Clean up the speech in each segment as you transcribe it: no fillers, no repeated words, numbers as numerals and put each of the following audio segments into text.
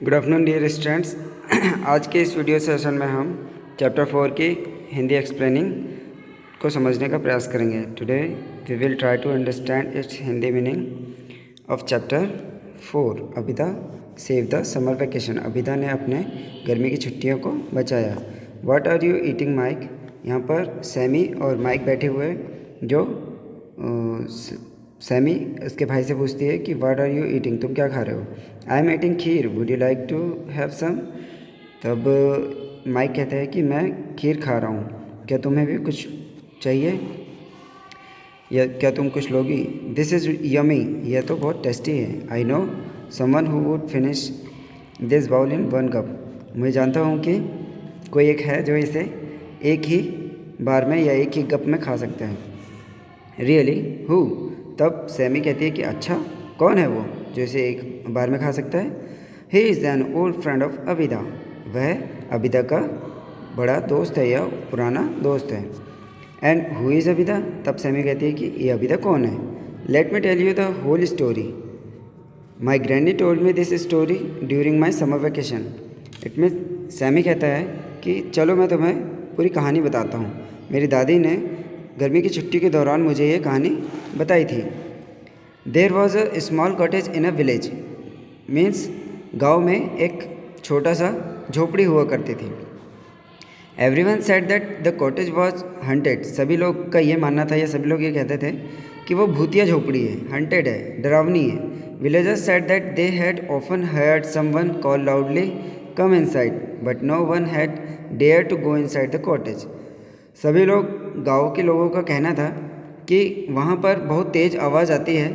Good afternoon dear students. आज के इस वीडियो सेशन में हम चैप्टर 4 की हिंदी एक्सप्लेनिंग को समझने का प्रयास करेंगे। Today we will try to understand its Hindi meaning of chapter 4 Abida save the summer vacation. Abida ने अपने गर्मी की छुट्टियों को बचाया। What are you eating Mike? यहाँ पर सैमी और माइक बैठे हुए जो सैमी उसके भाई से पूछती है कि व्हाट आर यू ईटिंग, तुम क्या खा रहे हो? I am eating kheer, would you like to have some? तब माइक कहता है कि मैं खीर खा रहा हूँ, क्या तुम्हें भी कुछ चाहिए या क्या तुम कुछ लोगी? दिस इज़ यमी, यह तो बहुत टेस्टी है। I know someone who would finish this bowl in one cup, मैं जानता हूँ कि कोई एक है जो इसे एक ही बार में या एक ही कप में खा सकता है। Really who? तब सैमी कहती है कि अच्छा, कौन है वो जो इसे एक बार में खा सकता है? He is an old friend of Abida, वह अबिदा का बड़ा दोस्त है या पुराना दोस्त है। And who is Abida? तब सैमी कहती है कि ये अबिदा कौन है? Let me tell you the whole story, my grandy told me this story during my summer vacation. It mean Sammy कहता है कि चलो मैं तुम्हें पूरी कहानी बताता हूँ। मेरी दादी ने गर्मी की छुट्टी के दौरान मुझे ये कहानी बताई थी। There was a small cottage in a village, means गांव में एक छोटा सा झोपड़ी हुआ करती थी। Everyone said that the cottage was haunted, सभी लोग का ये मानना था या सभी लोग ये कहते थे कि वो भूतिया झोपड़ी है, हंटेड है, डरावनी है। Villagers said that they had often heard someone call loudly come inside, but no one had dare to go inside the cottage. सभी लोग गांव के लोगों का कहना था कि वहाँ पर बहुत तेज़ आवाज़ आती है,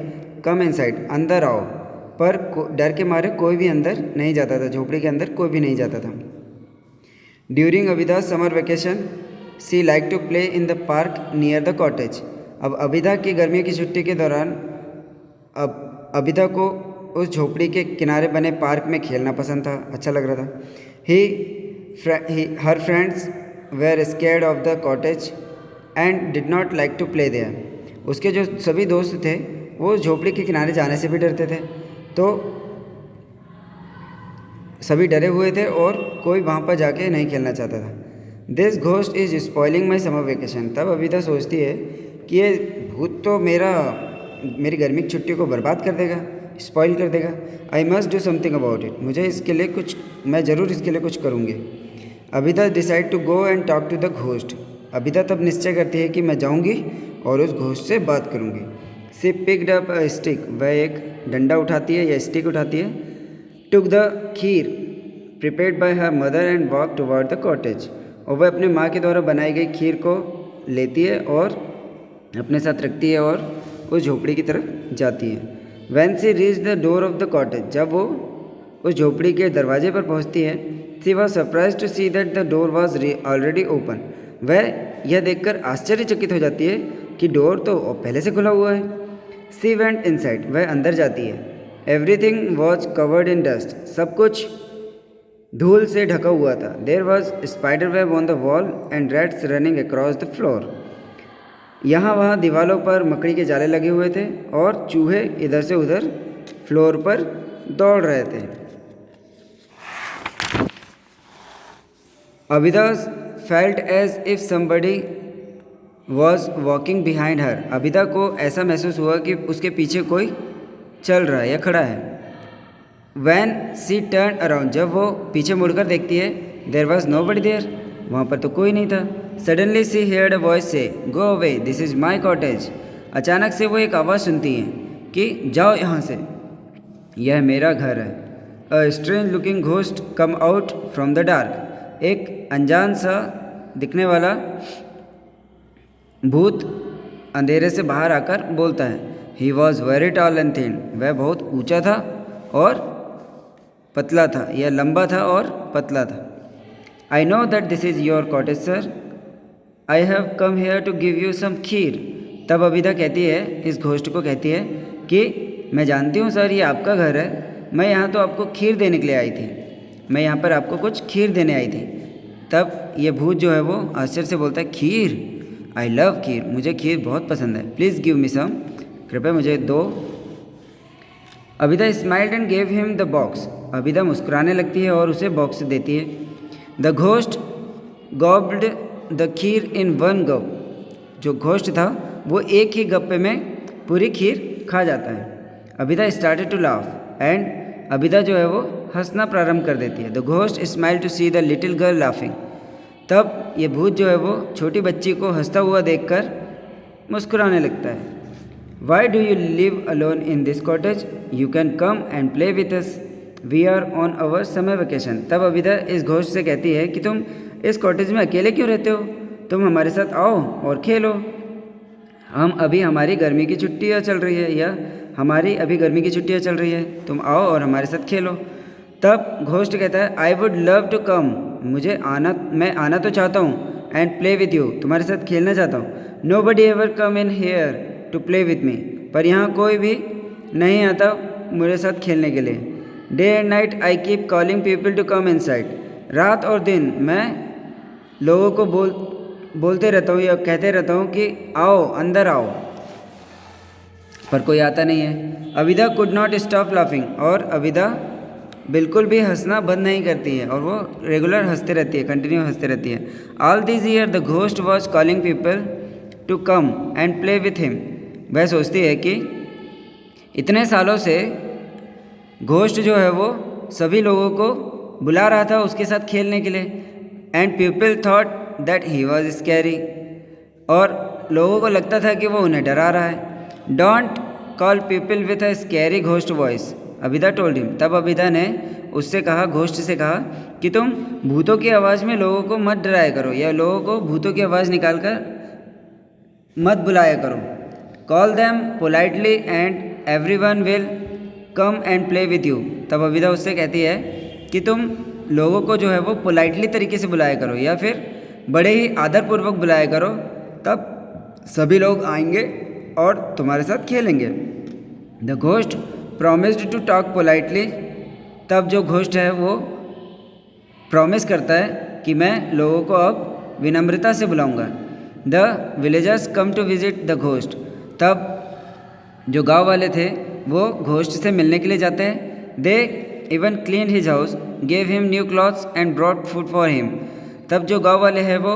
कम इनसाइड, अंदर आओ, पर डर के मारे कोई भी अंदर नहीं जाता था, झोपड़ी के अंदर कोई भी नहीं जाता था। During Abida summer vacation she like to play in the park near the cottage. अब अबिदा की गर्मी की छुट्टी के दौरान अब अबिदा को उस झोपड़ी के किनारे बने पार्क में खेलना पसंद था, अच्छा लग रहा था। Her friends were scared of the cottage and did not like to play there. उसके जो सभी दोस्त थे वो झोपड़ी के किनारे जाने से भी डरते थे, तो सभी डरे हुए थे और कोई वहाँ पर जाके नहीं खेलना चाहता था। This ghost is spoiling my summer vacation. तब अबिदा सोचती है कि ये भूत तो मेरी गर्मी की छुट्टी को बर्बाद कर देगा, स्पॉइल कर देगा। I must do something about it, मैं ज़रूर इसके लिए कुछ करूँगी। Abida decide to go and talk to the ghost. Abida तब निश्चय करती है कि मैं जाऊँगी और उस घोस्ट से बात करूँगी। सी पिक्ड अप अ स्टिक, वह एक डंडा उठाती है या स्टिक उठाती है। Took the kheer prepared by her mother and walk toward the cottage, और वह अपने माँ के द्वारा बनाई गई खीर को लेती है और अपने साथ रखती है और उस झोपड़ी की तरफ जाती है। When she reach the door of the cottage, जब वो उस झोपड़ी के दरवाजे पर पहुंचती है, she was surprise to see that the door was already open. वह यह देखकर आश्चर्यचकित हो जाती है कि डोर तो पहले से खुला हुआ है। सी वेंट इनसाइड, वह अंदर जाती है। Everything was covered in dust, सब कुछ धूल से ढका हुआ था। There was spider web on the wall and rats running across the floor. यहाँ वहाँ दीवारों पर मकड़ी के जाले लगे हुए थे और चूहे इधर से उधर फ्लोर पर दौड़ रहे थे। Abida felt as if somebody was walking behind her. Abida को ऐसा महसूस हुआ कि उसके पीछे कोई चल रहा है या खड़ा है। वैन सी टर्न अराउंड, जब वो पीछे मुड़कर देखती है, there was nobody there, वहाँ पर तो कोई नहीं था। Suddenly she heard a voice say go away this is my cottage. अचानक से वो एक आवाज़ सुनती है कि जाओ यहाँ से, यह मेरा घर है। A strange looking ghost come out from the dark, एक अनजान सा दिखने वाला भूत अंधेरे से बाहर आकर बोलता है। He was very tall and thin, वह बहुत ऊंचा था और पतला था, यह लंबा था और पतला था। I know that this is your cottage sir, I have come here to give you some kheer. तब अबिदा कहती है, इस घोस्ट को कहती है कि मैं जानती हूँ सर, ये आपका घर है, मैं यहाँ तो आपको खीर देने के लिए आई थी, मैं यहाँ पर आपको कुछ खीर देने आई थी। तब ये भूत जो है वो आश्चर्य से बोलता है, खीर, आई लव खीर, मुझे खीर बहुत पसंद है, प्लीज़ गिव मी सम, कृपया मुझे दो। Abida smiled and gave him the box. Abida मुस्कुराने लगती है और उसे बॉक्स देती है। The ghost gobbed the kheer in one gulp. जो घोस्ट था वो एक ही गप्पे में पूरी खीर खा जाता है। Abida started to laugh and Abida जो है वो हंसना प्रारंभ कर देती है। The ghost smile to see the little girl laughing. तब ये भूत जो है वो छोटी बच्ची को हंसता हुआ देखकर मुस्कुराने लगता है। Why do you live alone in this cottage? You can come and play with us, we are on our summer vacation. तब अबिदा इस घोस्ट से कहती है कि तुम इस कॉटेज में अकेले क्यों रहते हो, तुम हमारे साथ आओ और खेलो। हमारी गर्मी की छुट्टियाँ चल रही है, या हमारी अभी गर्मी की छुट्टियाँ चल रही है, तुम आओ और हमारे साथ खेलो। तब घोस्ट कहता है I would love to come, मैं आना तो चाहता हूँ, एंड प्ले विथ यू, तुम्हारे साथ खेलना चाहता हूँ। Nobody ever come in here to play with me, पर यहाँ कोई भी नहीं आता मेरे साथ खेलने के लिए। Day and night I keep calling people to come inside. रात और दिन मैं लोगों को बोलते रहता हूँ या कहते रहता हूँ कि आओ, अंदर आओ, पर कोई आता नहीं है। Abida could not stop laughing, और अबिदा बिल्कुल भी हंसना बंद नहीं करती है और वो रेगुलर हंसते रहती है, कंटिन्यू हंसते रहती है। All this year the ghost was calling people to come and play with him. वह सोचती है कि इतने सालों से घोस्ट जो है वो सभी लोगों को बुला रहा था उसके साथ खेलने के लिए। And people thought that he was scary, और लोगों को लगता था कि वो उन्हें डरा रहा है। Don't call people with a scary ghost voice, Abida told him. तब अबिदा ने उससे कहा, घोस्ट से कहा कि तुम भूतों की आवाज़ में लोगों को मत डराया करो, या लोगों को भूतों की आवाज़ निकाल कर मत बुलाया करो। Call them politely and everyone will come and play with you. तब अबिदा उससे कहती है कि तुम लोगों को जो है वो पोलाइटली तरीके से बुलाया करो, या फिर बड़े ही आदरपूर्वक बुलाया करो, तब सभी लोग आएंगे और तुम्हारे साथ खेलेंगे। The ghost promised to talk politely. तब जो घोस्ट है वो प्रॉमिस करता है कि मैं लोगों को अब विनम्रता से बुलाऊंगा। The villagers come to visit the ghost. तब जो गांव वाले थे वो घोस्ट से मिलने के लिए जाते हैं। They even clean his house, gave him new clothes and brought food for him. तब जो गांव वाले हैं वो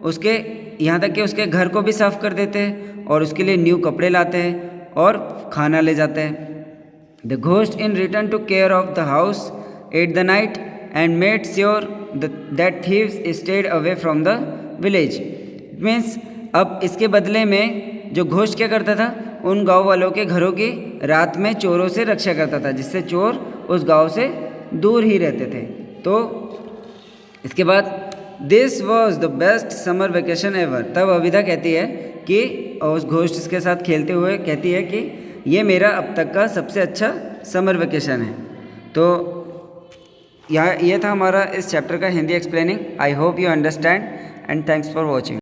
उसके यहाँ तक कि उसके घर को भी साफ़ कर देते हैं और उसके लिए न्यू कपड़े लाते हैं और खाना ले जाते हैं। The ghost in return to care of the house at the night and made sure that thieves stayed away from the village. Means अब इसके बदले में जो घोस्ट क्या करता था, उन गांव वालों के घरों की रात में चोरों से रक्षा करता था, जिससे चोर उस गांव से दूर ही रहते थे। तो इसके बाद this was the best summer vacation ever. तब अबिदा कहती है कि उस घोस्ट के साथ खेलते हुए कहती है कि ये मेरा अब तक का सबसे अच्छा समर वेकेशन है। तो ये था हमारा इस चैप्टर का Hindi explaining. I hope you understand and thanks for watching.